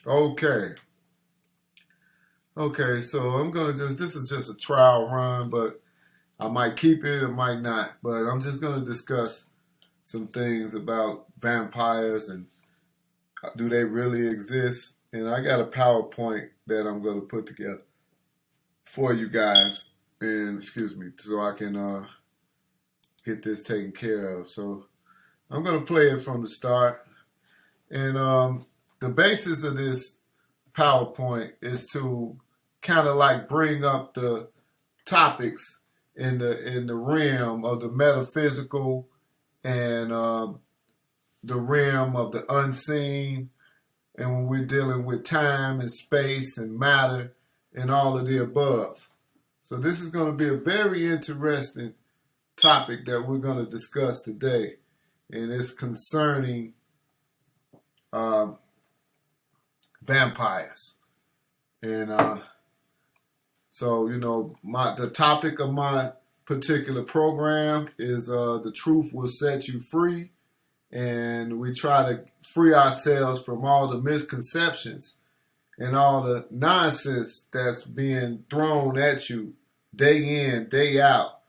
Okay. Okay, so this is just a trial run, but I might keep it, I might not. But I'm just gonna discuss some things about vampires and do they really exist? And I got a PowerPoint that I'm gonna put together for you guys, and excuse me, so I can get this taken care of. So I'm gonna play it from the start, and the basis of this PowerPoint is to kind of like bring up the topics in the realm of the metaphysical and the realm of the unseen, and when we're dealing with time and space and matter and all of the above. So this is going to be a very interesting topic that we're going to discuss today, and it's concerning vampires. And so, you know, the topic of my particular program is the truth will set you free. And we try to free ourselves from all the misconceptions and all the nonsense that's being thrown at you day in, day out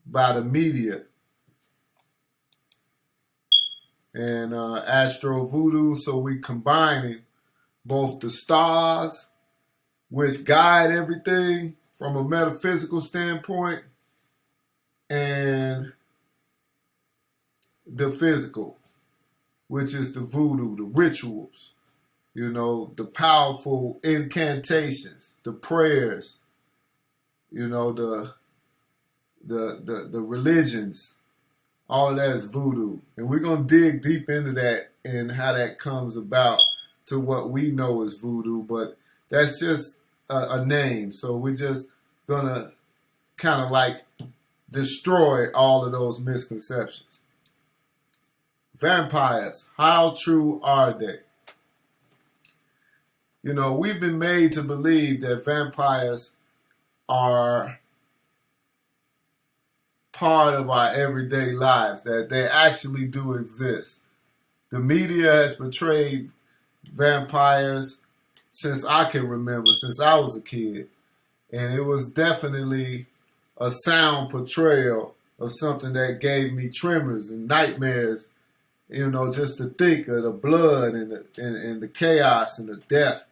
by the media and astro voodoo. So we combining both the stars, which guide everything from a metaphysical standpoint, and the physical, which is the voodoo, the rituals, you know, the powerful incantations, the prayers, you know, the religions. All of that is voodoo. And we're going to dig deep into that and how that comes about to what we know as voodoo, but that's just a name. So we're just going to kind of like destroy all of those misconceptions. Vampires, how true are they? You know, we've been made to believe that vampires are part of our everyday lives, that they actually do exist. The media has portrayed vampires since I can remember, since I was a kid. And it was definitely a sound portrayal of something that gave me tremors and nightmares, you know, just to think of the blood and the chaos and the death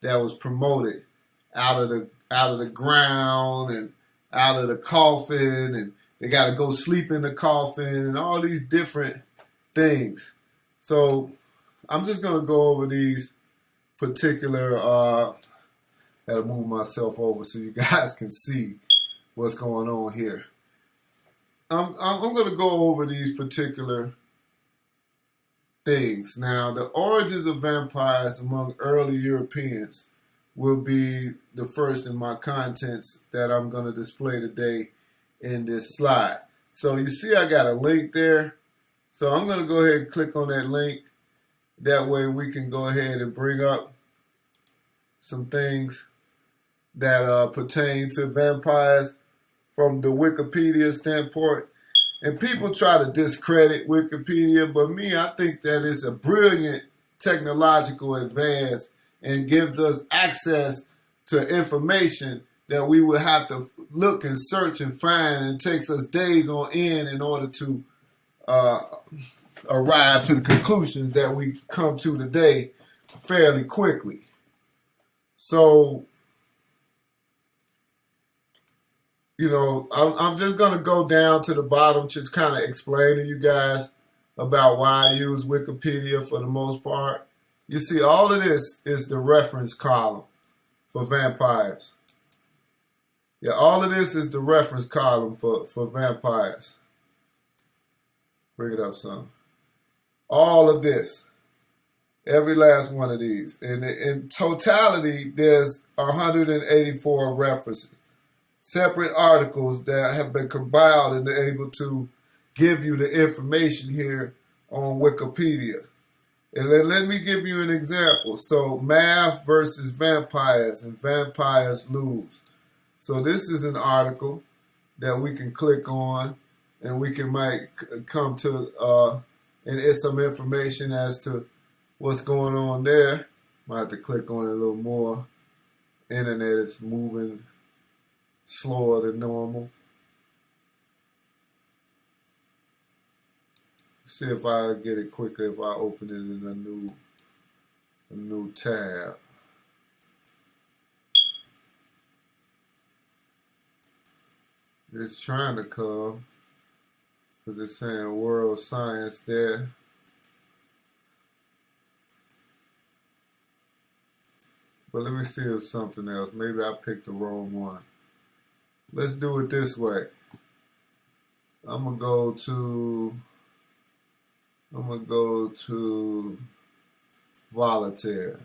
that was promoted out of the ground and out of the coffin, and they got to go sleep in the coffin and all these different things. So I'm just going to go over these particular, gotta move myself over so you guys can see what's going on here. I'm going to go over these particular things. Now, the origins of vampires among early Europeans will be the first in my contents that I'm going to display today in this slide. So you see I got a link there. So I'm going to go ahead and click on that link. That way we can go ahead and bring up some things that pertain to vampires from the Wikipedia standpoint. And people try to discredit Wikipedia, but me, I think that it's a brilliant technological advance and gives us access to information that we would have to look and search and find, and it takes us days on end in order to arrive to the conclusions that we come to today fairly quickly. So, you know, I'm just going to go down to the bottom to kind of explain to you guys about why I use Wikipedia for the most part. You see, all of this is the reference column for vampires. Yeah, all of this is the reference column for vampires. Bring it up some. All of this. Every last one of these. And in totality, there's 184 references. Separate articles that have been compiled and they're able to give you the information here on Wikipedia. And let me give you an example. So, math versus vampires, and vampires lose. So this is an article that we can click on, and we might come to, and it's some information as to what's going on there. Might have to click on it a little more. Internet is moving slower than normal. See if I get it quicker if I open it in a new tab. It's trying to come, but it's saying world science there. But let me see if something else. Maybe I picked the wrong one. Let's do it this way. I'm gonna go to Voltaire.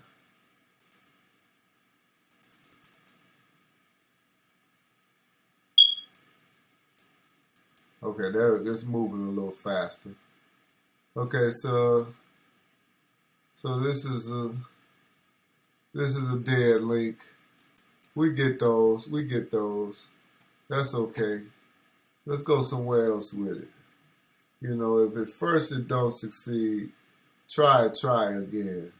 Okay, there it's moving a little faster. Okay, so this is a dead link. We get those. That's okay. Let's go somewhere else with it. You know, if at first it don't succeed, try again.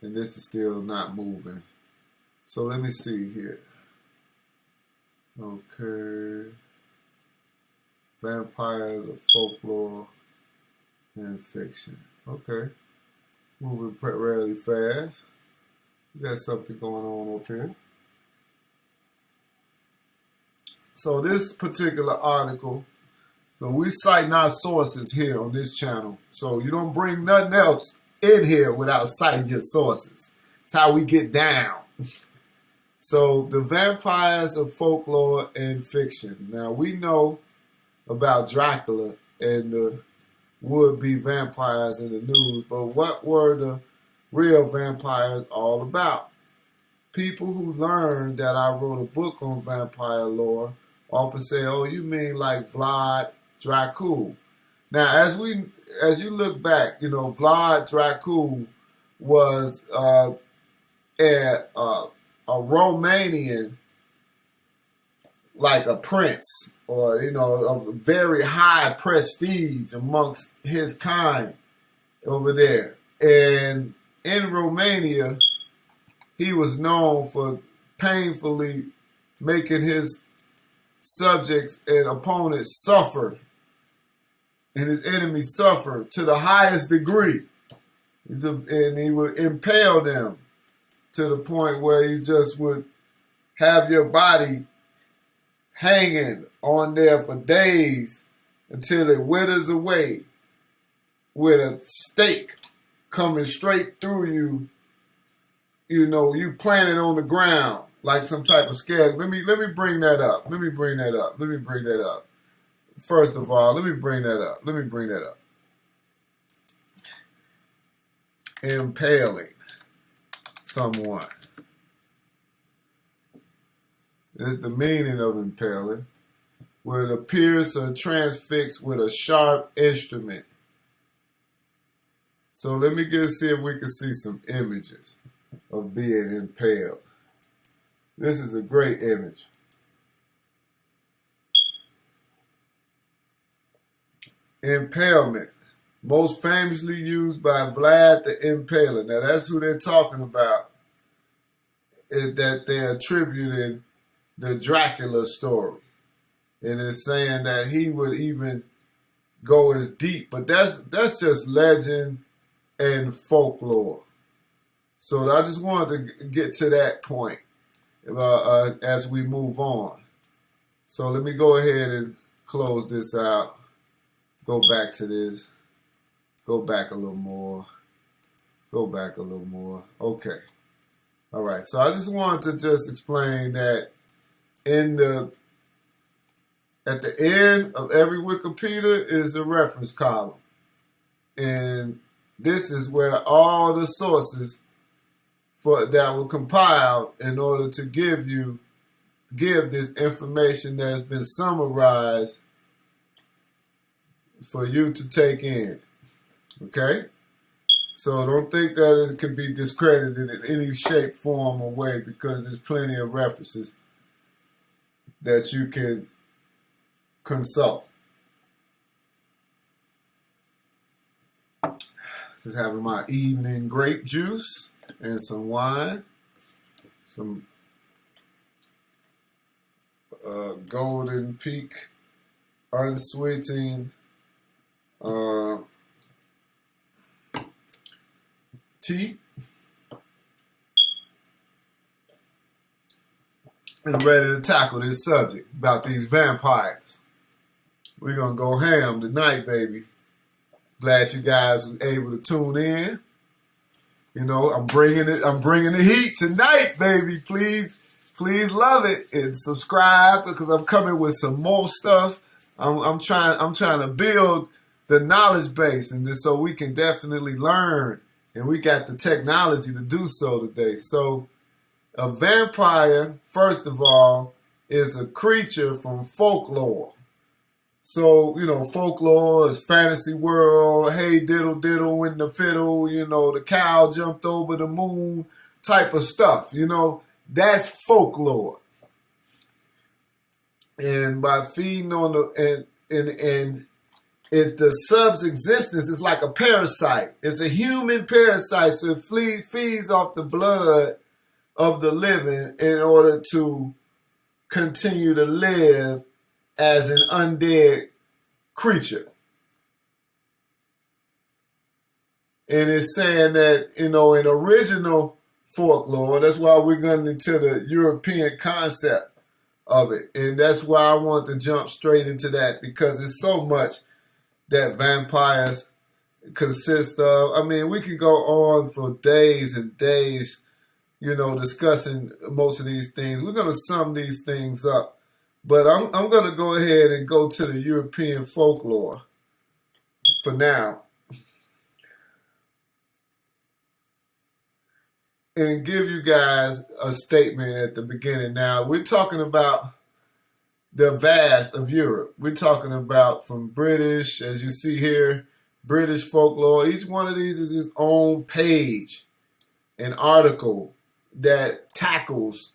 And this is still not moving. So let me see here. Okay. Vampires of folklore and fiction. Okay. Moving really fast. We got something going on up here. So this particular article, so we citing our sources here on this channel. So you don't bring nothing else in here without citing your sources. It's how we get down. So the vampires of folklore and fiction. Now we know about Dracula and the would-be vampires in the news, but what were the real vampires all about? People who learned that I wrote a book on vampire lore often say, oh, you mean like Vlad Dracula. Now, as you look back, you know, Vlad Dracula was a Romanian, like a prince, or, you know, of very high prestige amongst his kind over there. And in Romania, he was known for painfully making his subjects and opponents suffer, and his enemies suffer to the highest degree. And he would impale them to the point where he just would have your body hanging on there for days until it withers away with a stake coming straight through you. You know, you planted on the ground like some type of scale. Let me bring that up. Let me bring that up. First of all, let me bring that up. Impaling someone. Is the meaning of impaling, where it appears to transfix with a sharp instrument. So let me see if we can see some images of being impaled. This is a great image. Impalement, most famously used by Vlad the Impaler. Now that's who they're talking about, that they're attributing the Dracula story. And it's saying that he would even go as deep. But that's just legend and folklore. So I just wanted to get to that point as we move on. So let me go ahead and close this out. Go back to this. Go back a little more. Okay. All right. So I just wanted to just explain that at the end of every Wikipedia is a reference column. And this is where all the sources that were compiled in order to give this information that has been summarized for you to take in. Okay? So don't think that it can be discredited in any shape, form, or way, because there's plenty of references that you can consult. Just having my evening grape juice. and some wine, some Golden Peak unsweetened tea, and ready to tackle this subject about these vampires. We're gonna go ham tonight, baby. Glad you guys was able to tune in. You know, I'm bringing the heat tonight, baby. Please love it and subscribe, because I'm coming with some more stuff. I'm trying to build the knowledge base, and this, so we can definitely learn, and we got the technology to do so today. So a vampire, first of all, is a creature from folklore. So, you know, folklore is fantasy world, hey diddle diddle in the fiddle, you know, the cow jumped over the moon type of stuff, you know, that's folklore. And by feeding on the, and if the sub's existence is like a parasite, it's a human parasite, so it feeds off the blood of the living in order to continue to live as an undead creature. And it's saying that, you know, in original folklore, that's why we're going into the European concept of it. And that's why I want to jump straight into that, because it's so much that vampires consist of. I mean, we could go on for days and days, you know, discussing most of these things. We're going to sum these things up. But I'm going to go ahead and go to the European folklore for now and give you guys a statement at the beginning. Now, we're talking about the vast of Europe. We're talking about from British, as you see here, British folklore. Each one of these is its own page, an article that tackles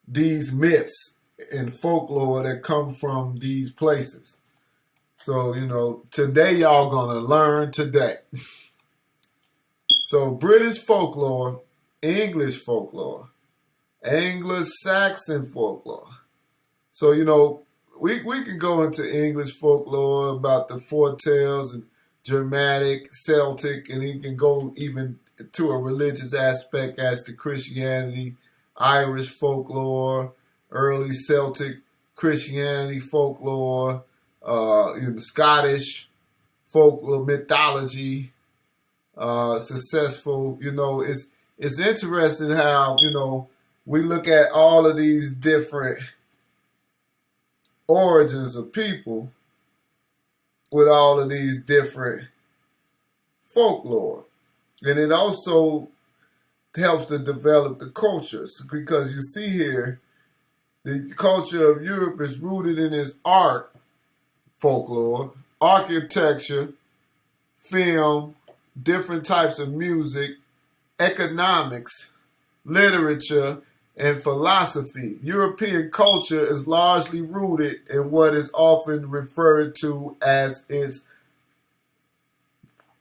these myths and folklore that come from these places. So, you know, today y'all gonna learn today. So British folklore, English folklore, Anglo-Saxon folklore. So, you know, we can go into English folklore about the foretales and Germanic, Celtic, and you can go even to a religious aspect as to Christianity, Irish folklore, early Celtic Christianity folklore, you know, Scottish folklore, mythology, successful. You know, it's interesting how, you know, we look at all of these different origins of people with all of these different folklore, and it also helps to develop the cultures, because you see here, the culture of Europe is rooted in its art, folklore, architecture, film, different types of music, economics, literature, and philosophy. European culture is largely rooted in what is often referred to as its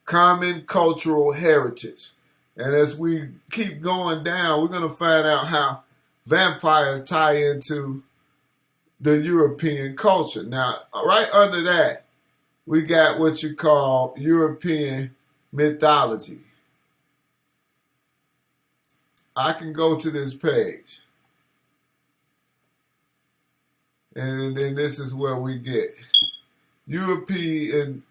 common cultural heritage. And as we keep going down, we're going to find out how vampires tie into the European culture. Now, right under that, we got what you call European mythology. I can go to this page, and then this is where we get European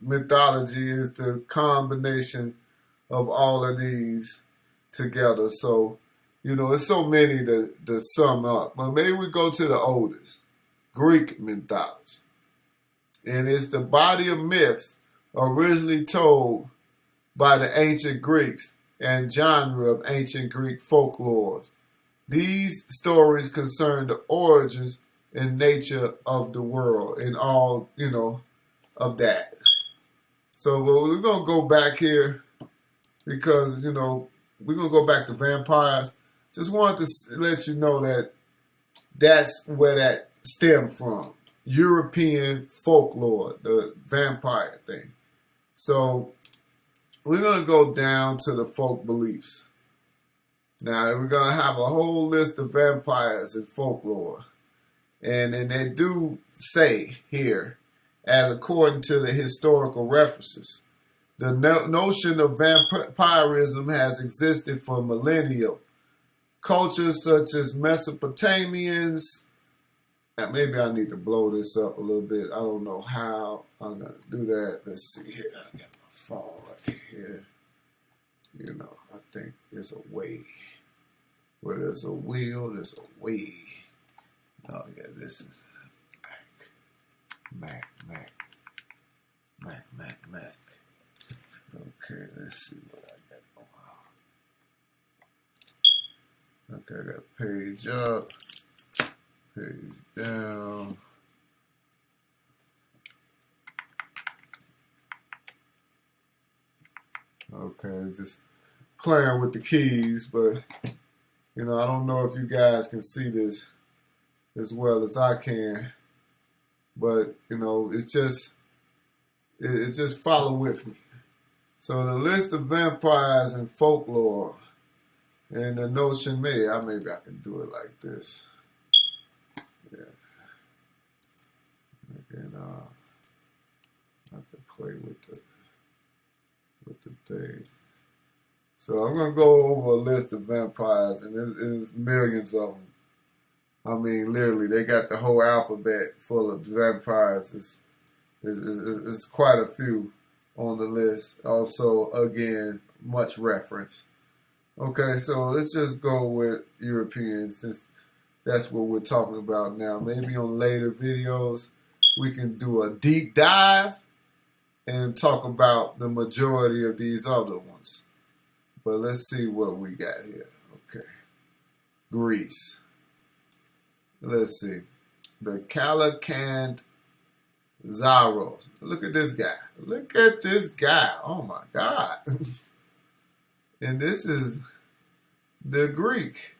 mythology is the combination of all of these together. So, you know, it's so many to sum up. But maybe we go to the oldest, Greek mythology. And it's the body of myths originally told by the ancient Greeks and genre of ancient Greek folklores. These stories concern the origins and nature of the world and all, you know, of that. So we're going to go back here because, you know, we're going to go back to vampires. Just wanted to let you know that that's where that stemmed from. European folklore, the vampire thing. So we're going to go down to the folk beliefs. Now, we're going to have a whole list of vampires in folklore. And then they do say here, as according to the historical references, the notion of vampirism has existed for millennia. Cultures such as Mesopotamians, and maybe I need to blow this up a little bit. I don't know how I'm going to do that. Let's see here. I got my phone right here. You know, I think there's a way. Where there's a wheel, there's a way. Oh, yeah, this is Mac. Okay, let's see what I got going on. Okay, I got page up, page down. Okay, just playing with the keys, but, you know, I don't know if you guys can see this as well as I can, but, you know, it's just, it just follow with me. So the list of vampires in folklore and the notion, maybe I can do it like this. Yeah. And I can play with the thing. So I'm gonna go over a list of vampires, and there's millions of them. I mean, literally, they got the whole alphabet full of vampires. It's quite a few on the list. Also, again, much reference. Okay, so let's just go with Europeans, since that's what we're talking about now. Maybe on later videos, we can do a deep dive and talk about the majority of these other ones. But let's see what we got here. Okay. Greece. Let's see. The Calacanzaros. Look at this guy. Look at this guy. Oh my God. And this is the Greek.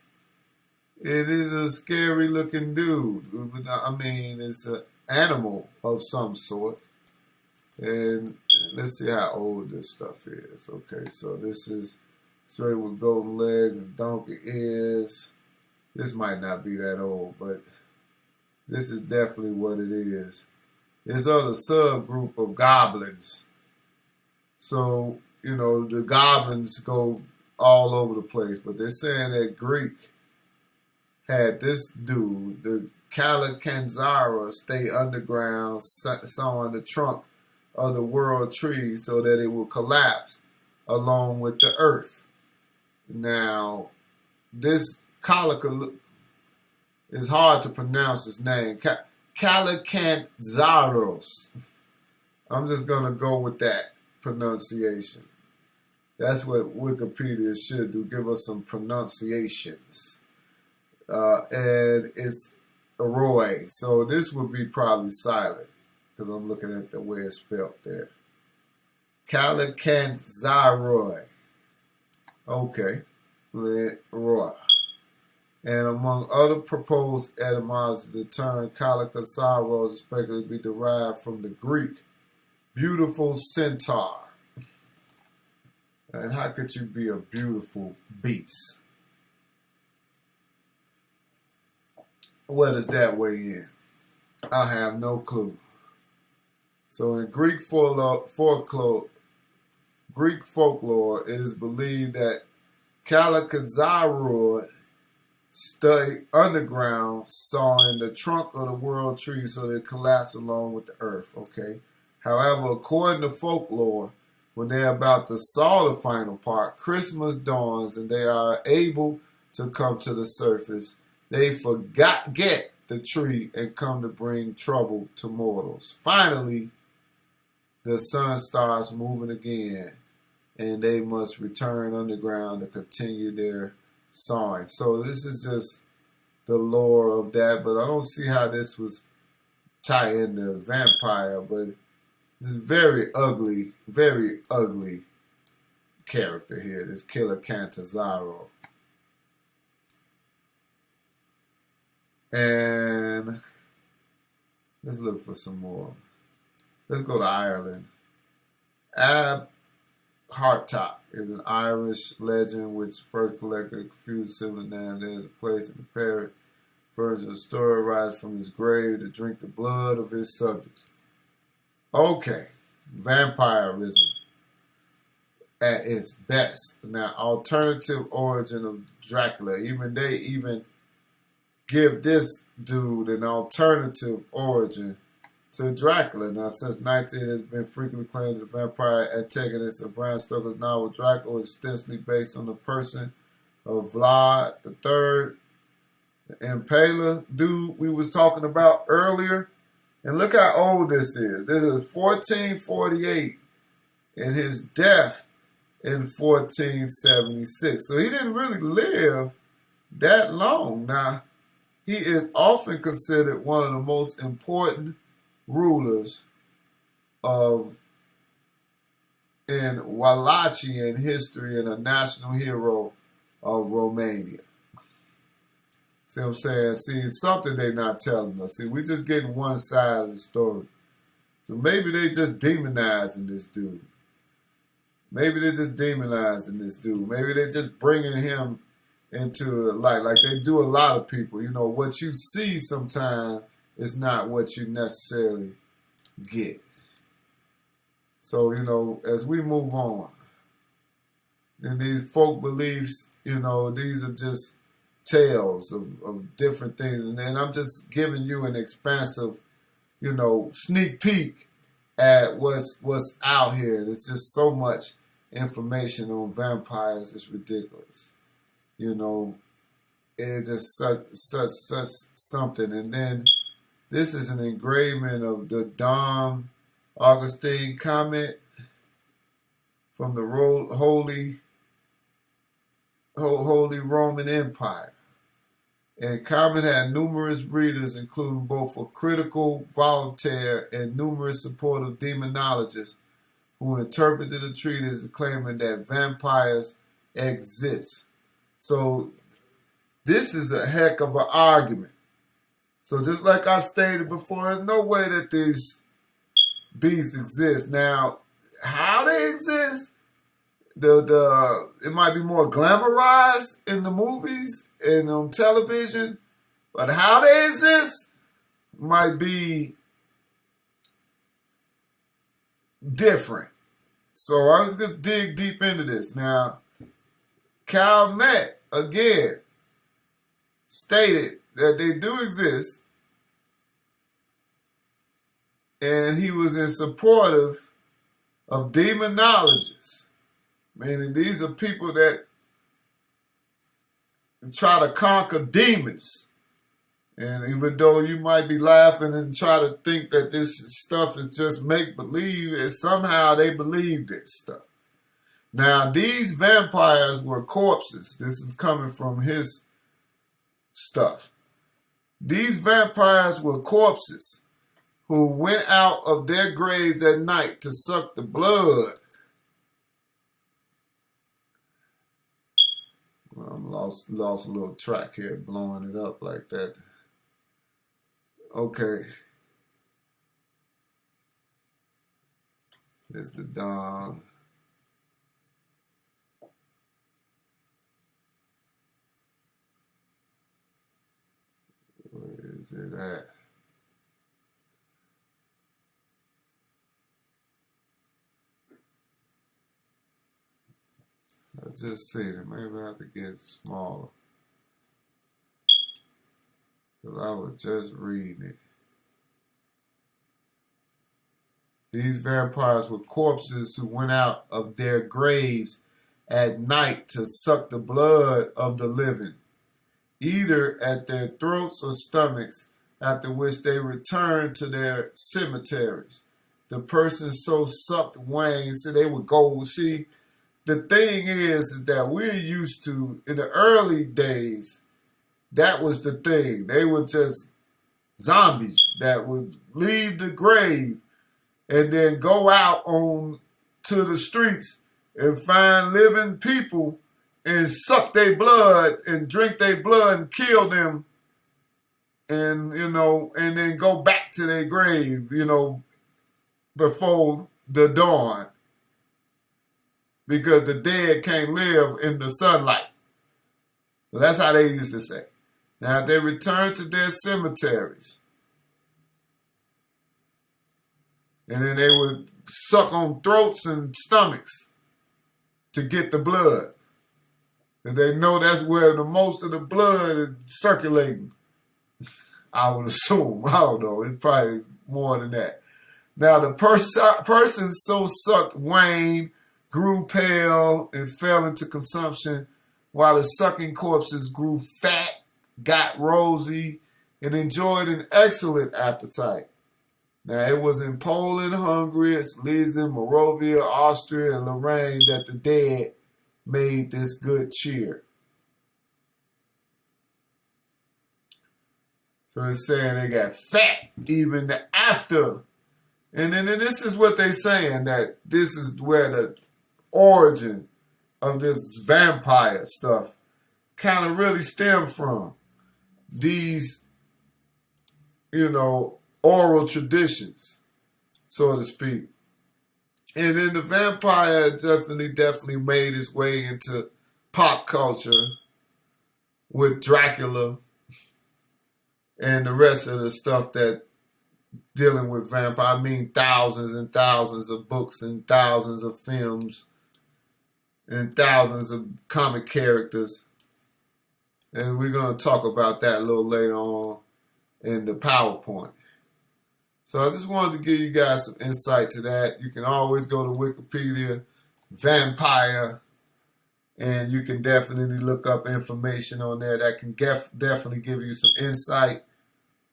It is a scary looking dude. I mean, it's an animal of some sort. And let's see how old this stuff is. Okay, so this is straight with golden legs and donkey ears. This might not be that old, but this is definitely what it is. There's other subgroup of goblins. So, you know, the goblins go all over the place, but they're saying that Greek had this dude, the Calacanzara, stay underground, sawing the trunk of the world tree so that it will collapse along with the earth. Now, this Calica is hard to pronounce his name. Calacanzaros. I'm just going to go with that pronunciation. That's what Wikipedia should do, give us some pronunciations. And it's Roy, so this would be probably silent, because I'm looking at the way it's spelled there. Calacanzaroy. Okay. Roy. And among other proposed etymologies, the term Calacanzaros is expected to be derived from the Greek beautiful centaur. And how could you be a beautiful beast? Where does that weigh in? I have no clue. So in Greek folklore, it is believed that Calacanzaroid stay underground, sawing the trunk of the world tree so they collapse along with the earth. Okay. However, according to folklore, when they're about to saw the final part, Christmas dawns and they are able to come to the surface. They get the tree and come to bring trouble to mortals. Finally, the sun starts moving again, and they must return underground to continue their sawing. So this is just the lore of that, but I don't see how this was tied into vampire, but this is very ugly character here, this Killer Cantazaro. And let's look for some more. Let's go to Ireland. Hartock is an Irish legend which first collected a confused similar name. There is a place in the parrot. Version of the story rises from his grave to drink the blood of his subjects. Okay, vampirism at its best. Now, alternative origin of Dracula. They even give this dude an alternative origin to Dracula. Now, since 19, it has been frequently claimed that the vampire antagonist of Bram Stoker's novel Dracula was extensively based on the person of Vlad III, the Impaler dude we was talking about earlier. And look how old this is. This is 1448 and his death in 1476. So he didn't really live that long. Now, he is often considered one of the most important rulers in Wallachian history and a national hero of Romania. See what I'm saying? See, it's something they're not telling us. See, we're just getting one side of the story. So maybe they just demonizing this dude. Maybe they're just demonizing this dude. Maybe they're just bringing him into the light like they do a lot of people. You know, what you see sometimes is not what you necessarily get. So, you know, as we move on, and these folk beliefs, you know, these are just tales of different things. And then I'm just giving you an expansive, you know, sneak peek at what's out here. There's just so much information on vampires. It's ridiculous. You know, it's just such something. And then this is an engraving of the Dom Augustine Comet from the Holy Roman Empire. And Comet had numerous readers, including both a critical Voltaire and numerous supportive demonologists who interpreted the treatise claiming that vampires exist. So this is a heck of an argument. So just like I stated before, there's no way that these beasts exist. Now, how they exist, it might be more glamorized in the movies and on television, but how they exist might be different. So I'm going to dig deep into this. Now, Calmet, again, stated that they do exist, and he was in support of demonologists, meaning these are people that try to conquer demons. And even though you might be laughing and try to think that this stuff is just make-believe, somehow they believe this stuff. Now, these vampires were corpses. This is coming from his stuff. These vampires were corpses who went out of their graves at night to suck the blood. Well, I'm lost a little track here, blowing it up like that. Okay. There's the dawn. Where is it at? I just seen it. Maybe I have to get smaller. Because I was just reading it. These vampires were corpses who went out of their graves at night to suck the blood of the living, either at their throats or stomachs, after which they returned to their cemeteries. The person so sucked wings, so they would go, see, the thing is that we're used to, in the early days, that was the thing. They were just zombies that would leave the grave and then go out on to the streets and find living people and suck their blood and drink their blood and kill them, and, you know, and then go back to their grave, you know, before the dawn. because the dead can't live in the sunlight. So that's how they used to say. Now, if they return to their cemeteries, and then they would suck on throats and stomachs to get the blood. And they know that's where the most of the blood is circulating. I would assume. I don't know. It's probably more than that. Now, the person so sucked waned, grew pale, and fell into consumption, while the sucking corpses grew fat, got rosy, and enjoyed an excellent appetite. Now, it was in Poland, Hungary, Schleswig, Moravia, Austria, and Lorraine that the dead made this good cheer. So it's saying they got fat even after. And then this is what they're saying, that this is where the origin of this vampire stuff kind of really stem from. These, oral traditions, so to speak. And then the vampire definitely made its way into pop culture with Dracula and the rest of the stuff that dealing with vampire. I mean, thousands and thousands of books and thousands of films and thousands of comic characters. And we're going to talk about that a little later on in the PowerPoint. So I just wanted to give you guys some insight to that. You can always go to Wikipedia, vampire, and you can definitely look up information on there that can definitely give you some insight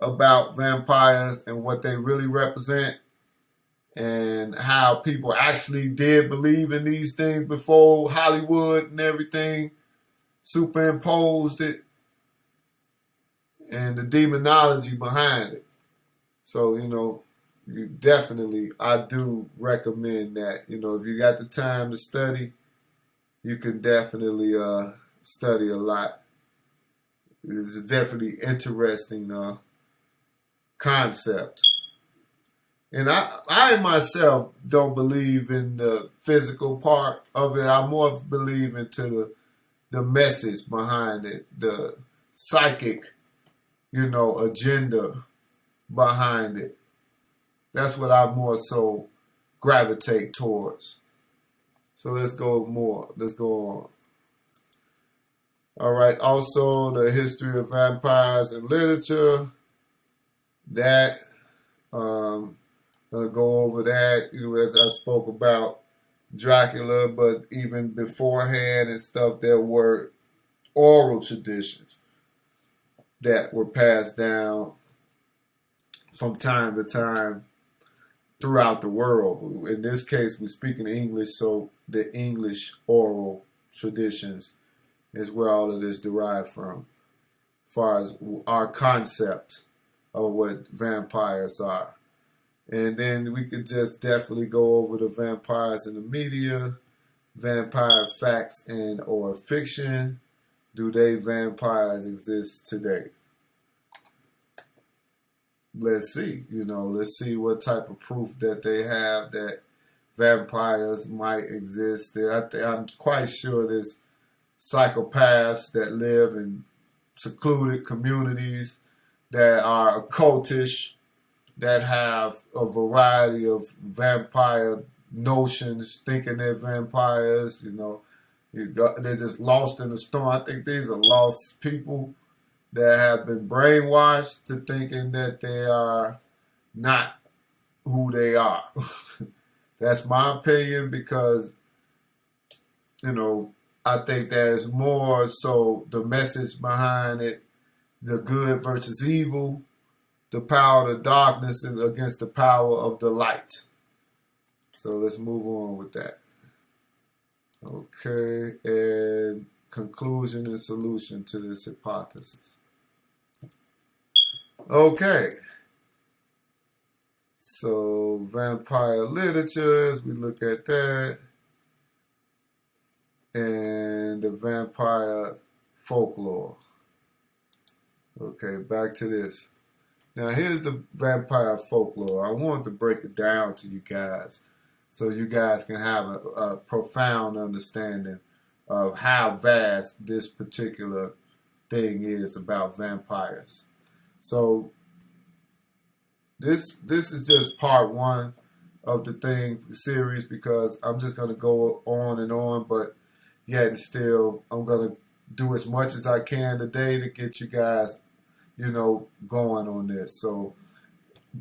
about vampires and what they really represent and how people actually did believe in these things before Hollywood and everything superimposed it, and the demonology behind it. So, you definitely, I do recommend that. If you got the time to study, you can definitely study a lot. It's a definitely interesting concept. And I myself don't believe in the physical part of it. I more believe into the message behind it, the psychic, agenda behind it. That's what I more so gravitate towards. So let's go on. All right. Also, the history of vampires in literature. That, I'm going to go over that, as I spoke about Dracula, but even beforehand and stuff, there were oral traditions that were passed down from time to time throughout the world. In this case, we're speaking English, so the English oral traditions is where all of this derived from, as far as our concept of what vampires are. And then we could just definitely go over the vampires in the media, vampire facts and or fiction. Do vampires exist today? Let's see, let's see what type of proof that they have that vampires might exist. I'm quite sure there's psychopaths that live in secluded communities that are occultish, that have a variety of vampire notions, thinking they're vampires, they're just lost in the storm. I think these are lost people that have been brainwashed to thinking that they are not who they are. That's my opinion, because, I think there's more so the message behind it, the good versus evil, the power of the darkness against the power of the light. So let's move on with that. Okay, and conclusion and solution to this hypothesis. Okay, so vampire literature, as we look at that, and the vampire folklore. Okay, back to this. Now here's the vampire folklore. I wanted to break it down to you guys so you guys can have a profound understanding of how vast this particular thing is about vampires. So this is just part one of the series, because I'm just going to go on, but yet and still I'm going to do as much as I can today to get you guys, going on this. So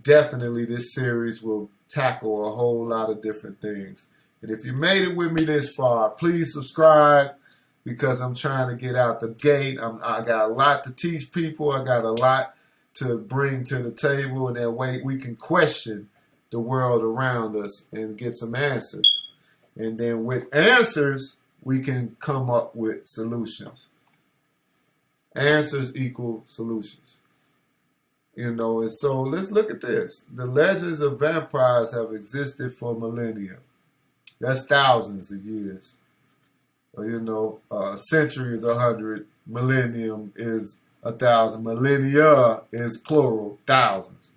definitely this series will tackle a whole lot of different things. And if you made it with me this far, please subscribe, because I'm trying to get out the gate. I got a lot to teach people. I got a lot to bring to the table, and that way we can question the world around us and get some answers. And then with answers, we can come up with solutions. Answers equal solutions. And so let's look at this. The legends of vampires have existed for millennia. That's thousands of years. Century is 100. Millennium is 1,000. Millennia is plural, thousands.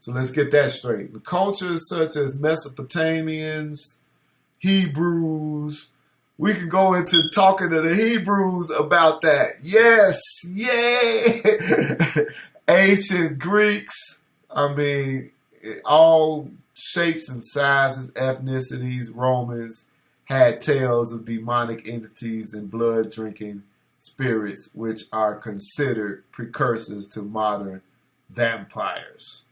So let's get that straight. The cultures such as Mesopotamians, Hebrews, we can go into talking to the Hebrews about that. Yes, yay! Ancient Greeks, all shapes and sizes, ethnicities, Romans had tales of demonic entities and blood-drinking spirits, which are considered precursors to modern vampires.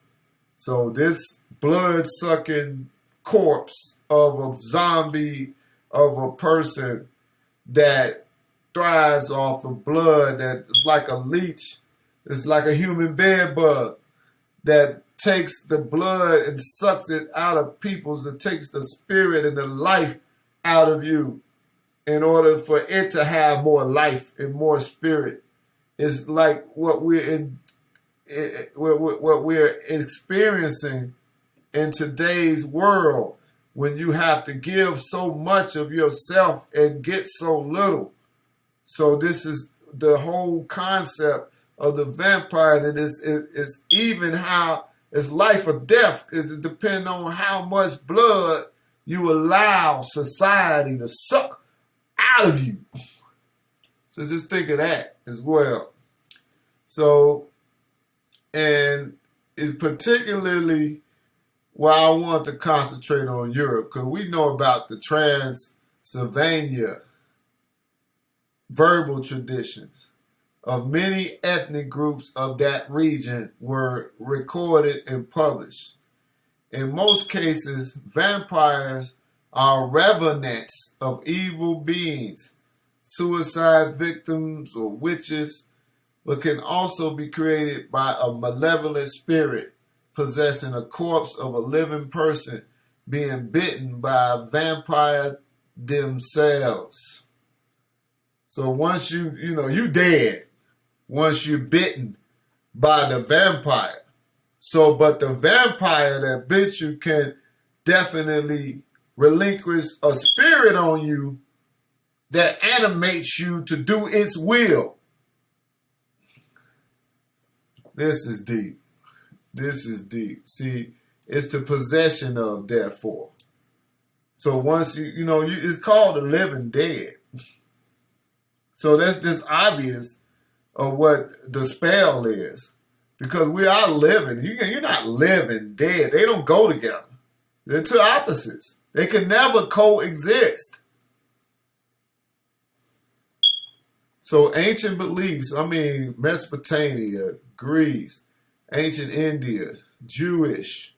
So this blood-sucking corpse of a zombie, of a person that thrives off of blood, that is like a leech, it's like a human bed bug that takes the blood and sucks it out of people, that takes the spirit and the life out of you in order for it to have more life and more spirit. It's like what we're experiencing in today's world, when you have to give so much of yourself and get so little. So this is the whole concept of the vampire, and it's even how it's life or death. It depends on how much blood you allow society to suck out of you. So just think of that as well. So, and it particularly, I want to concentrate on Europe, because we know about the Transylvania verbal traditions of many ethnic groups of that region were recorded and published. In most cases, vampires are revenants of evil beings, suicide victims, or witches, but can also be created by a malevolent spirit possessing a corpse of a living person being bitten by a vampire themselves. So once you dead, once you're bitten by the vampire. So, but the vampire that bit you can definitely relinquish a spirit on you that animates you to do its will. This is deep. This is deep. See, it's the possession of, therefore. So once it's called the living dead. So that's just obvious of what the spell is. Because we are living. You're not living dead. They don't go together. They're two opposites. They can never coexist. So ancient beliefs, Mesopotamia, Greece, ancient India, Jewish,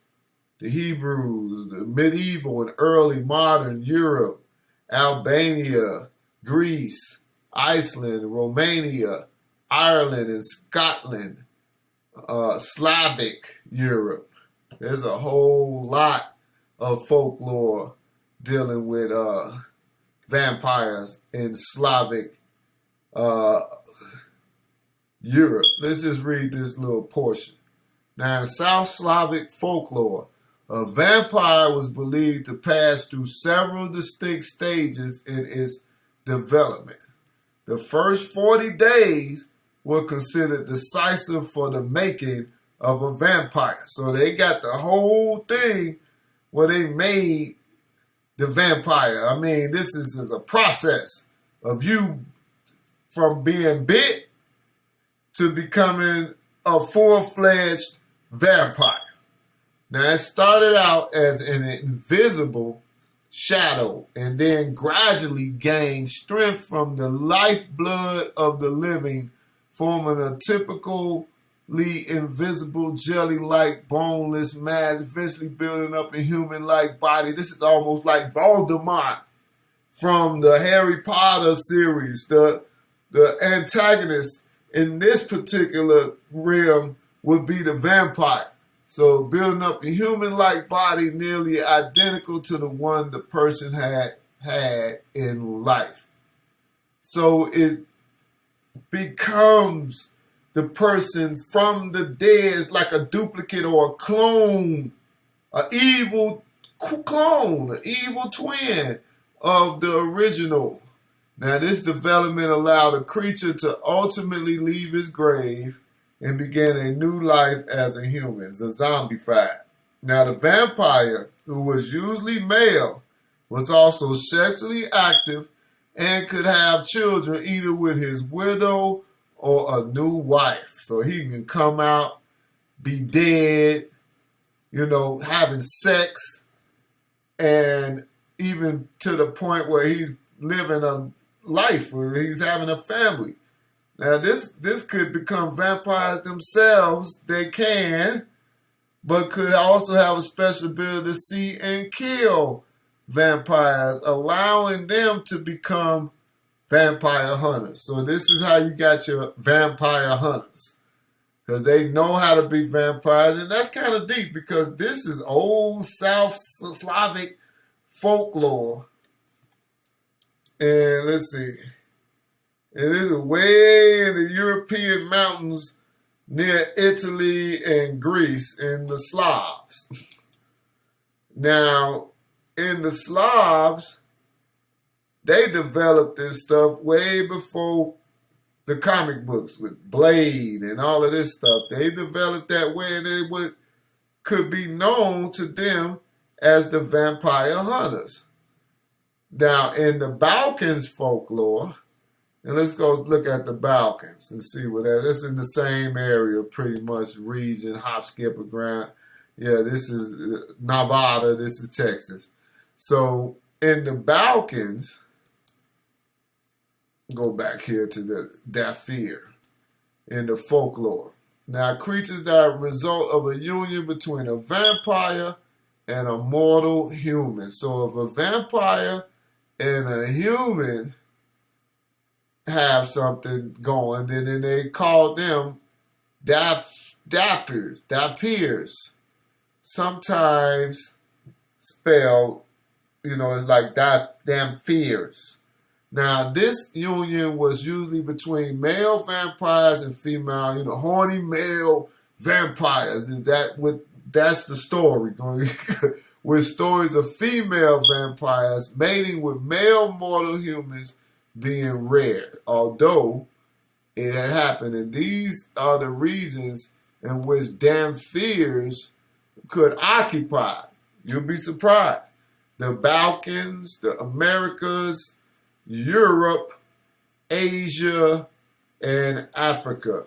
the Hebrews, the medieval and early modern Europe, Albania, Greece, Iceland, Romania, Ireland, and Scotland, Slavic Europe. There's a whole lot of folklore dealing with vampires in Slavic Europe. Let's just read this little portion. Now, in South Slavic folklore, a vampire was believed to pass through several distinct stages in its development. The first 40 days were considered decisive for the making of a vampire. So they got the whole thing where they made the vampire. I mean, this is a process of you from being bit to becoming a full-fledged vampire. Now, it started out as an invisible shadow and then gradually gained strength from the lifeblood of the living, forming a typically invisible jelly-like boneless mass, eventually building up a human-like body. This is almost like Voldemort from the Harry Potter series. The antagonist in this particular realm would be the vampire. So building up a human-like body nearly identical to the one the person had in life. So it becomes the person from the dead, like a duplicate or a clone, an evil clone, an evil twin of the original. Now, this development allowed a creature to ultimately leave his grave and begin a new life as a human, a zombified. Now, the vampire, who was usually male, was also sexually active and could have children either with his widow or a new wife. So he can come out, be dead, having sex, and even to the point where he's living a life where he's having a family. Now, this could become vampires themselves. They can, but could also have a special ability to see and kill vampires, allowing them to become vampire hunters. So this is how you got your vampire hunters, because they know how to be vampires. And that's kind of deep, because this is old South Slavic folklore. And let's see. It is way in the European mountains near Italy and Greece in the Slavs. Now, in the Slavs, they developed this stuff way before the comic books with Blade and all of this stuff. They developed that way, and it could be known to them as the vampire hunters. Now, in the Balkans folklore, and let's go look at the Balkans and see what that is. In the same area, pretty much, region, hop, skip, or ground. Yeah, this is Nevada, this is Texas. So, in the Balkans, go back here to the Dafir in the folklore. Now, creatures that are a result of a union between a vampire and a mortal human. So, if a vampire and a human have something going, then they call them Dapirs. Sometimes spelled, it's like damn fears. Now, this union was usually between male vampires and female, horny male vampires. That's the story going with stories of female vampires mating with male mortal humans being rare, although it had happened. And these are the regions in which damn fears could occupy. You'll be surprised. The Balkans, the Americas, Europe, Asia, and Africa.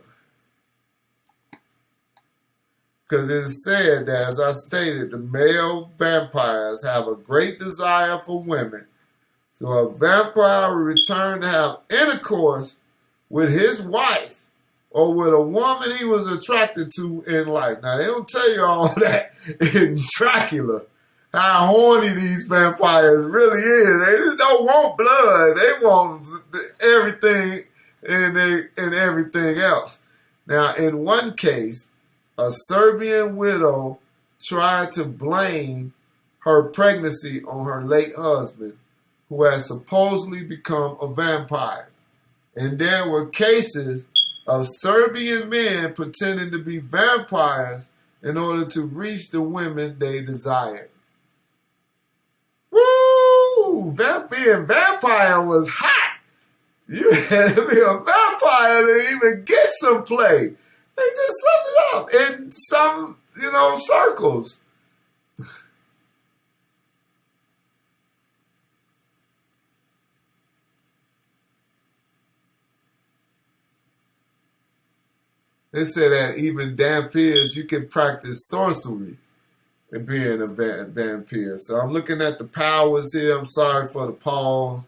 Because it's said that, as I stated, the male vampires have a great desire for women. So a vampire will return to have intercourse with his wife or with a woman he was attracted to in life. Now, they don't tell you all that in Dracula, how horny these vampires really is. They just don't want blood. They want everything and everything else. Now, in one case, a Serbian widow tried to blame her pregnancy on her late husband, who had supposedly become a vampire. And there were cases of Serbian men pretending to be vampires in order to reach the women they desired. Woo! Being vampire was hot. You had to be a vampire to even get some play. They just summed it up in some, circles. They say that even vampires, you can practice sorcery and being a vampire. So I'm looking at the powers here. I'm sorry for the pause.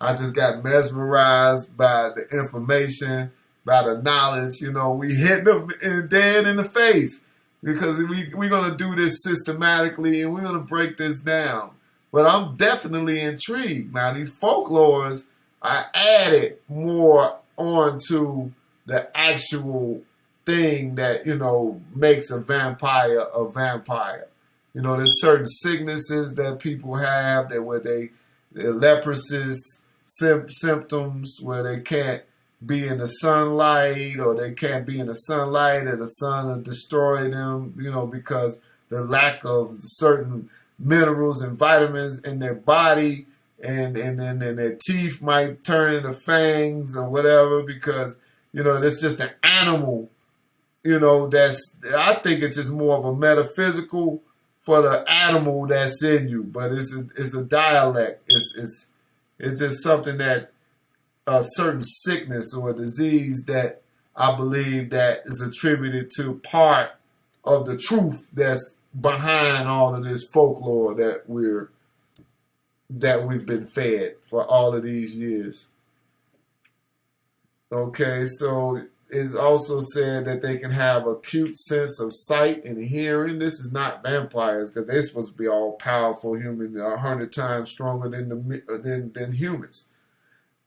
I just got mesmerized by the information, by the knowledge. You know, we hit them dead in the face because we're going to do this systematically and we're going to break this down. But I'm definitely intrigued. Now, these folklores, I added more onto the actual thing that, you know, makes a vampire a vampire. You know, there's certain sicknesses that people have that where they're leprosy symptoms, where they can't be in the sunlight, or they can't be in the sunlight and the sun will destroy them, you know, because the lack of certain minerals and vitamins in their body, and their teeth might turn into fangs or whatever, because, you know, it's just an animal, you know, I think it's just more of a metaphysical for the animal that's in you, but it's a dialect. It's just something that a certain sickness or a disease that I believe that is attributed to part of the truth that's behind all of this folklore that we've been fed for all of these years. Okay, so it's also said that they can have acute sense of sight and hearing. This is not vampires, because they're supposed to be all powerful humans, 100 times stronger than humans.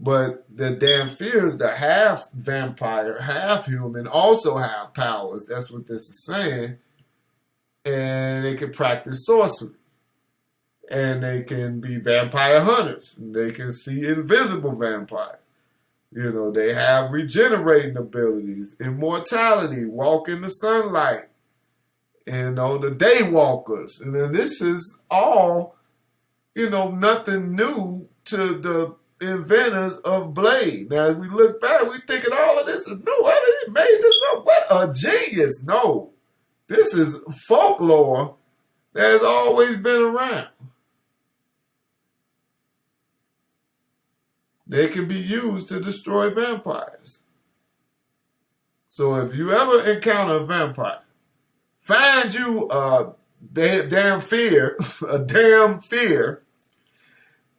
But the damn fears that half vampire, half human, also have powers. That's what this is saying. And they can practice sorcery. And they can be vampire hunters. And they can see invisible vampires. You know, they have regenerating abilities, immortality, walk in the sunlight, you know, the day walkers. And then this is all, you know, nothing new to the inventors of Blade. Now, as we look back, we thinking all of this is new. I didn't made this up. What a genius. No, this is folklore that has always been around. They can be used to destroy vampires. So if you ever encounter a vampire, find you a damn fear,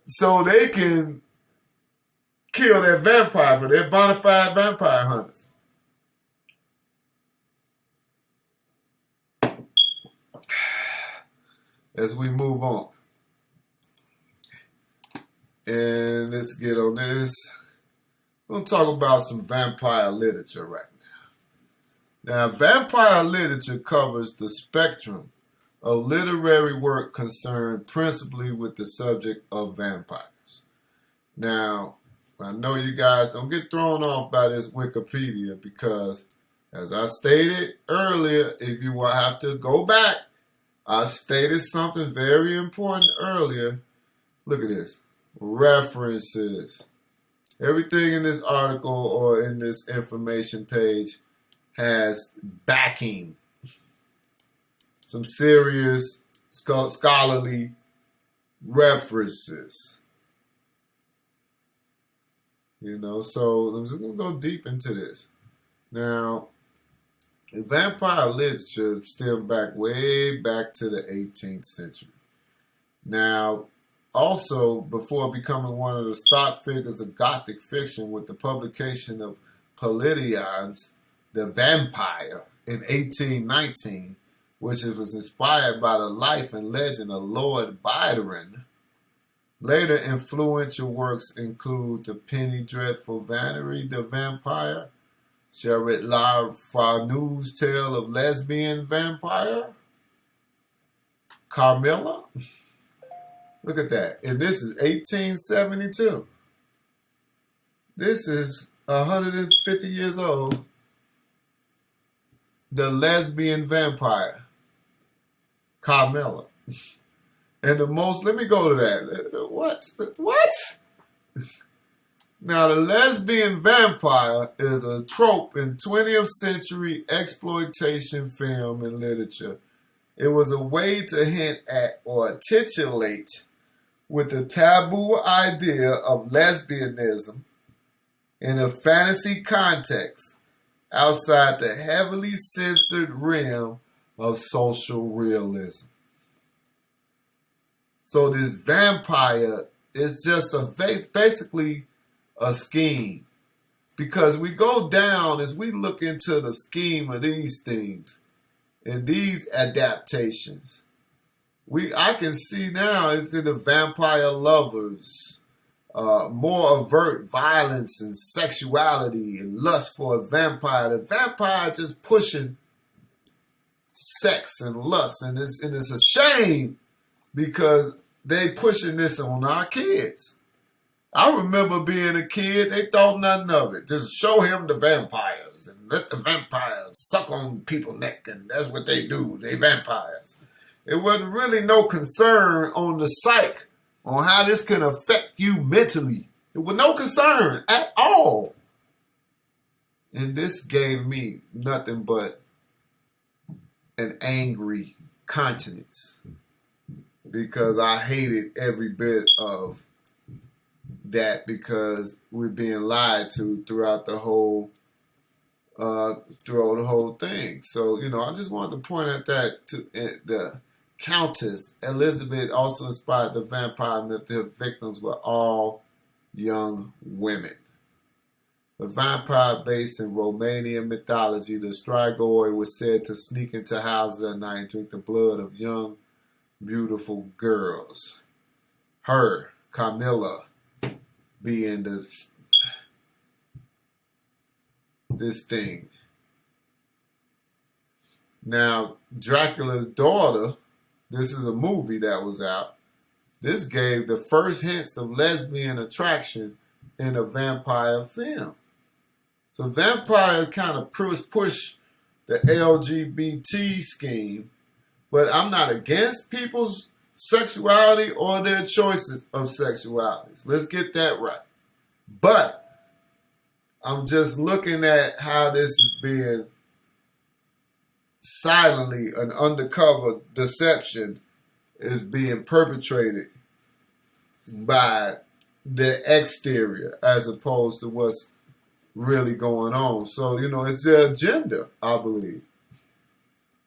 so they can kill that vampire for their bona fide vampire hunters. As we move on. And let's get on this. We're going to talk about some vampire literature right now. Now, vampire literature covers the spectrum of literary work concerned principally with the subject of vampires. Now, I know you guys don't get thrown off by this Wikipedia because, as I stated earlier, if you will have to go back, I stated something very important earlier. Look at this. References. Everything in this article or in this information page has backing. Some serious scholarly references. You know, so I'm just going to go deep into this. Now, vampire literature stemmed back way back to the 18th century. Now, also, before becoming one of the stock figures of Gothic fiction with the publication of Palladian's The Vampire in 1819, which was inspired by the life and legend of Lord Byron. Later influential works include The Penny Dreadful Vanity, The Vampire, Charlotte La Fanu's Tale of Lesbian Vampire, Carmilla. Look at that. And this is 1872. This is 150 years old. The Lesbian Vampire, Carmilla. And the most, let me go to that. What? Now, the lesbian vampire is a trope in 20th century exploitation film and literature. It was a way to hint at or titillate with the taboo idea of lesbianism in a fantasy context, outside the heavily censored realm of social realism. So this vampire is just basically a scheme. Because we go down as we look into the scheme of these things and these adaptations. I can see now it's in the vampire lovers, more overt violence and sexuality and lust for a vampire. The vampire just pushing sex and lust, and it's a shame because they pushing this on our kids. I remember being a kid, they thought nothing of it. Just show him the vampires and let the vampires suck on people's neck, and that's what they do. They vampires. It wasn't really no concern on the psyche, on how this can affect you mentally. It was no concern at all. And this gave me nothing but an angry countenance because I hated every bit of that because we're being lied to throughout the whole thing. So, I just wanted to point at that. The Countess Elizabeth also inspired the vampire myth. Her victims were all young women. The vampire based in Romanian mythology, the Strigoi was said to sneak into houses at night and drink the blood of young, beautiful girls. Her, Carmilla, being this thing. Now, Dracula's daughter, this is a movie that was out. This gave the first hints of lesbian attraction in a vampire film. So vampires kind of push the LGBT scheme, but I'm not against people's sexuality or their choices of sexualities. Let's get that right. But I'm just looking at how this is being silently, an undercover deception is being perpetrated by the exterior as opposed to what's really going on. So, it's the agenda, I believe.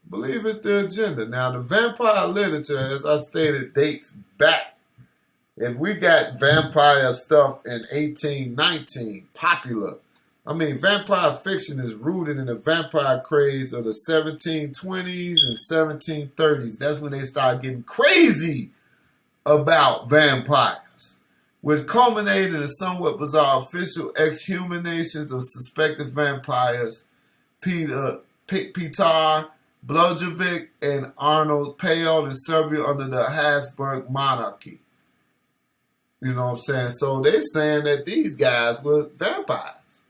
I believe it's the agenda. Now, the vampire literature, as I stated, dates back. If we got vampire stuff in 1819, popular. Vampire fiction is rooted in the vampire craze of the 1720s and 1730s. That's when they start getting crazy about vampires, which culminated in a somewhat bizarre official exhumations of suspected vampires, Peter Blodjevic and Arnold Pale in Serbia under the Habsburg monarchy. You know what I'm saying? So they're saying that these guys were vampires.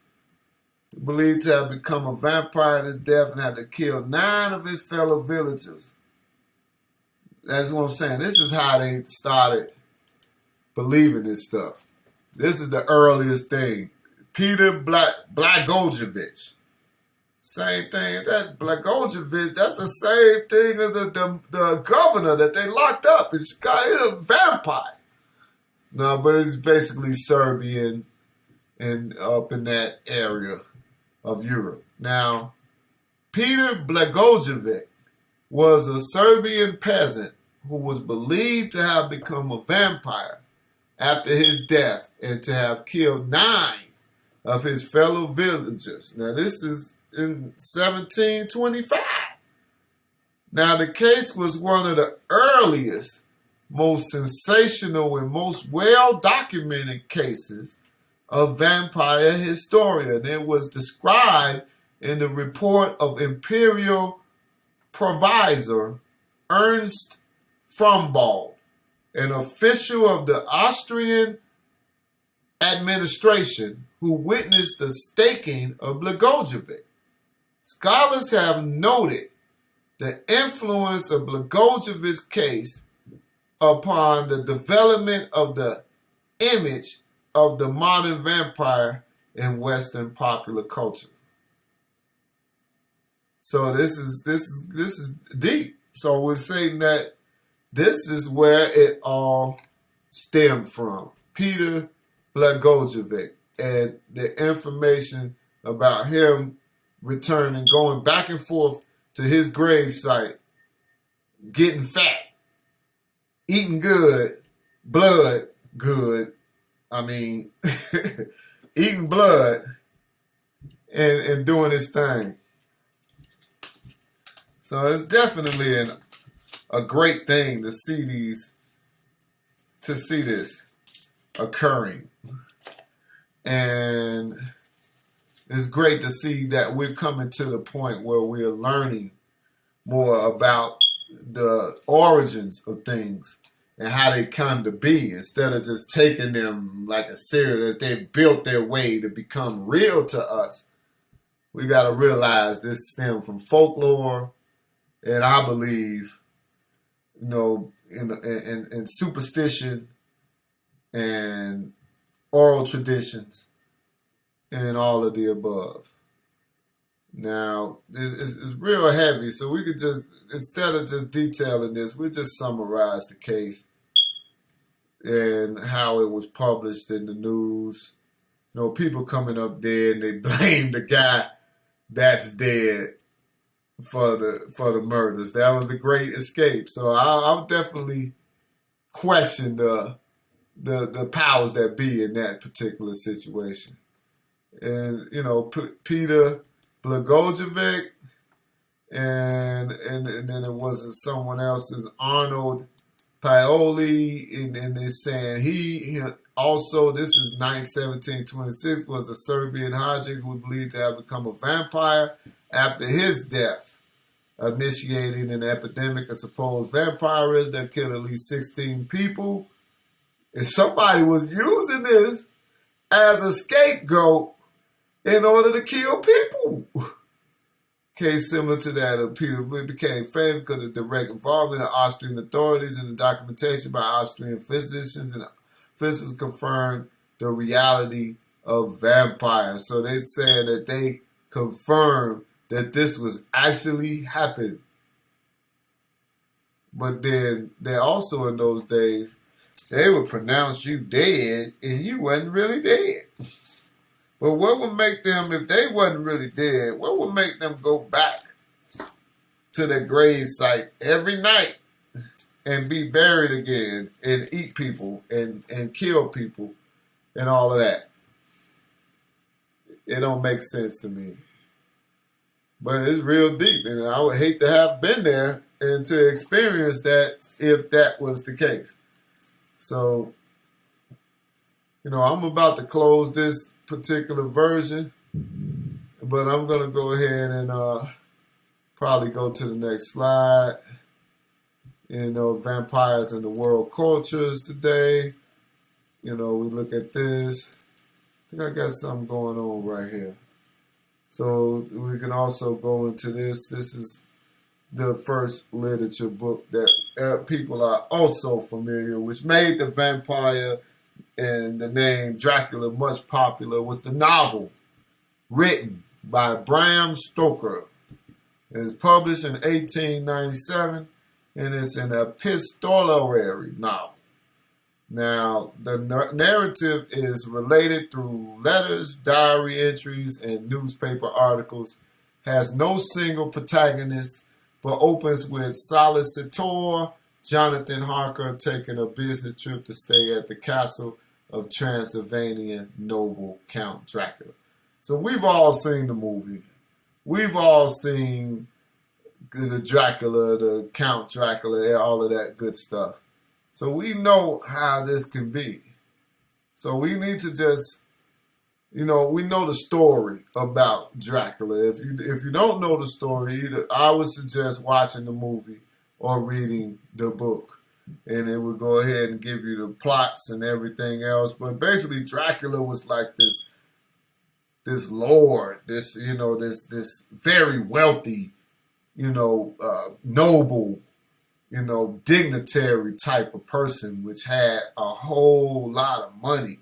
Believed to have become a vampire at his death and had to kill 9 of his fellow villagers. That's what I'm saying. This is how they started believing this stuff. This is the earliest thing. Peter Blagojevich. Same thing. That Blagojevich, that's the same thing as the governor that they locked up. He's a vampire. No, but it's basically Serbian and up in that area of Europe. Now, Peter Blagojevich was a Serbian peasant who was believed to have become a vampire after his death and to have killed 9 of his fellow villagers. Now, this is in 1725. Now, the case was one of the earliest, most sensational, and most well-documented cases of vampire hysteria. And it was described in the report of Imperial Provisor Ernst Frumbald, an official of the Austrian administration who witnessed the staking of Blagojevich. Scholars have noted the influence of Blagojevich's case upon the development of the image of the modern vampire in Western popular culture. So this is deep. So we're saying that this is where it all stemmed from. Peter Blagojevich and the information about him returning, going back and forth to his gravesite, getting fat, eating good, blood good. I mean, eating blood and doing his thing. So it's definitely a great thing to see this occurring. And it's great to see that we're coming to the point where we're learning more about the origins of things and how they come to be, instead of just taking them like a serious, that they built their way to become real to us. We got to realize this stems from folklore, and I believe, in superstition and oral traditions and all of the above. Now, it's real heavy, so we could just, instead of just detailing this, we just summarize the case and how it was published in the news. People coming up dead, and they blame the guy that's dead for the murders. That was a great escape. So I'll definitely question the powers that be in that particular situation. And Peter Blagojevich, and then it wasn't someone else's, Arnold Paoli, and they're saying he also, this is 1726, was a Serbian Hajik who was believed to have become a vampire after his death, initiating an epidemic of supposed vampirism that killed at least 16 people. And somebody was using this as a scapegoat in order to kill people. Case similar to that of Peter became famous because of the direct involvement of Austrian authorities in the documentation by Austrian physicians, and physicists confirmed the reality of vampires. So they said that they confirmed that this was actually happened. But then they also, in those days, they would pronounce you dead and you wasn't really dead. But what would make them, if they wasn't really dead, what would make them go back to their grave site every night and be buried again and eat people and kill people and all of that? It don't make sense to me. But it's real deep, and I would hate to have been there and to experience that if that was the case. So, I'm about to close this particular version, but I'm going to go ahead and probably go to the next slide. Vampires in the world cultures today. We look at this. I think I got something going on right here. So we can also go into this. This is the first literature book that people are also familiar, which made the vampire and the name Dracula much popular, was the novel written by Bram Stoker. It was published in 1897, and it's an epistolary novel. Now, the narrative is related through letters, diary entries, and newspaper articles, has no single protagonist, but opens with solicitor Jonathan Harker taking a business trip to stay at the castle of Transylvanian noble Count Dracula. So we've all seen the movie. We've all seen the Dracula, the Count Dracula, all of that good stuff. So we know how this can be. So we need to just, we know the story about Dracula. If you don't know the story, I would suggest watching the movie or reading the book. And it would go ahead and give you the plots and everything else. But basically, Dracula was like this lord, this very wealthy, noble, dignitary type of person, which had a whole lot of money.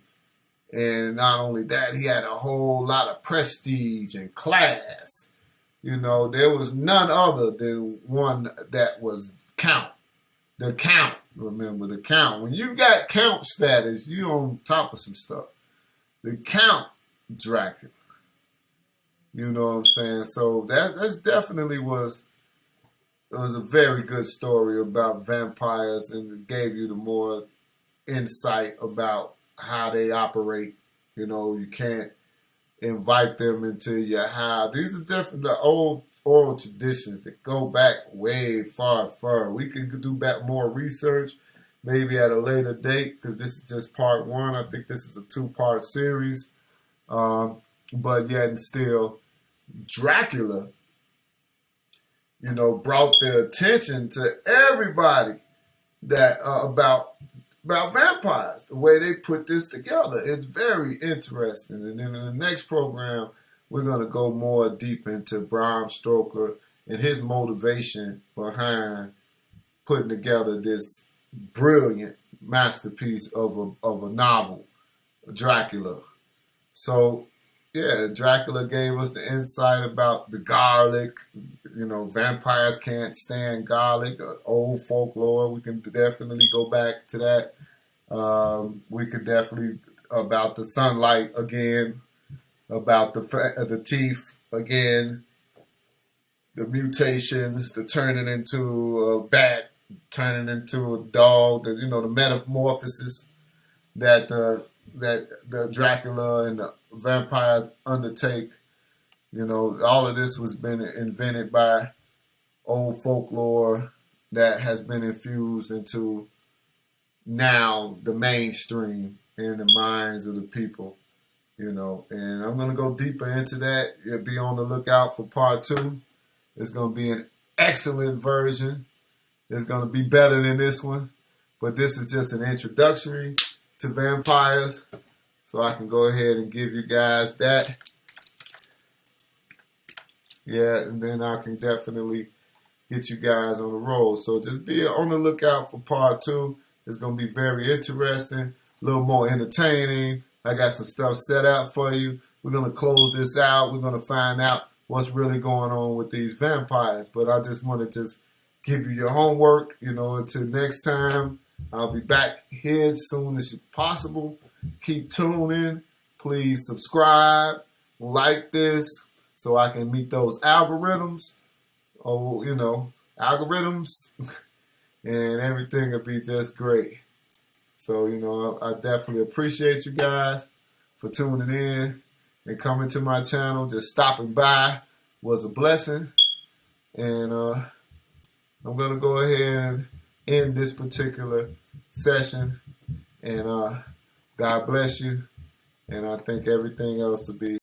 And not only that, he had a whole lot of prestige and class. There was none other than one that was Count. The Count, remember, the Count. When you got Count status, you on top of some stuff. The Count Dracula. You know what I'm saying? So that's definitely was it was a very good story about vampires, and it gave you the more insight about how they operate. You know, you can't invite them into your house. These are definitely the old oral traditions that go back way far. We can do back more research maybe at a later date, because this is just part one. I think this is a two-part series. But yet and still, Dracula, you know, brought their attention to everybody that about vampires. The way they put this together, it's very interesting. And then in the next program, we're gonna go more deep into Bram Stoker and his motivation behind putting together this brilliant masterpiece of a novel, Dracula. So yeah, Dracula gave us the insight about the garlic. You know, vampires can't stand garlic. Old folklore. We can definitely go back to that. We could definitely about the sunlight again, about the teeth again, the mutations, the turning into a bat, turning into a dog. The, you know, the metamorphosis that the Dracula and the vampires undertake. You know, all of this was been invented by old folklore that has been infused into now the mainstream in the minds of the people. You know, and I'm gonna go deeper into that. You'll be on the lookout for part two. It's gonna be an excellent version. It's gonna be better than this one, but this is just an introductory to vampires. So I can go ahead and give you guys that. Yeah, and then I can definitely get you guys on the roll. So just be on the lookout for part two. It's going to be very interesting, a little more entertaining. I got some stuff set out for you. We're going to close this out. We're going to find out what's really going on with these vampires. But I just want to just give you your homework. You know, until next time, I'll be back here as soon as possible. Keep tuning. Please subscribe, like this, so I can meet those algorithms. Oh, you know, algorithms, and everything will be just great. So, you know, I definitely appreciate you guys for tuning in and coming to my channel. Just stopping by was a blessing. And I'm going to go ahead and end this particular session. And God bless you. And I think everything else will be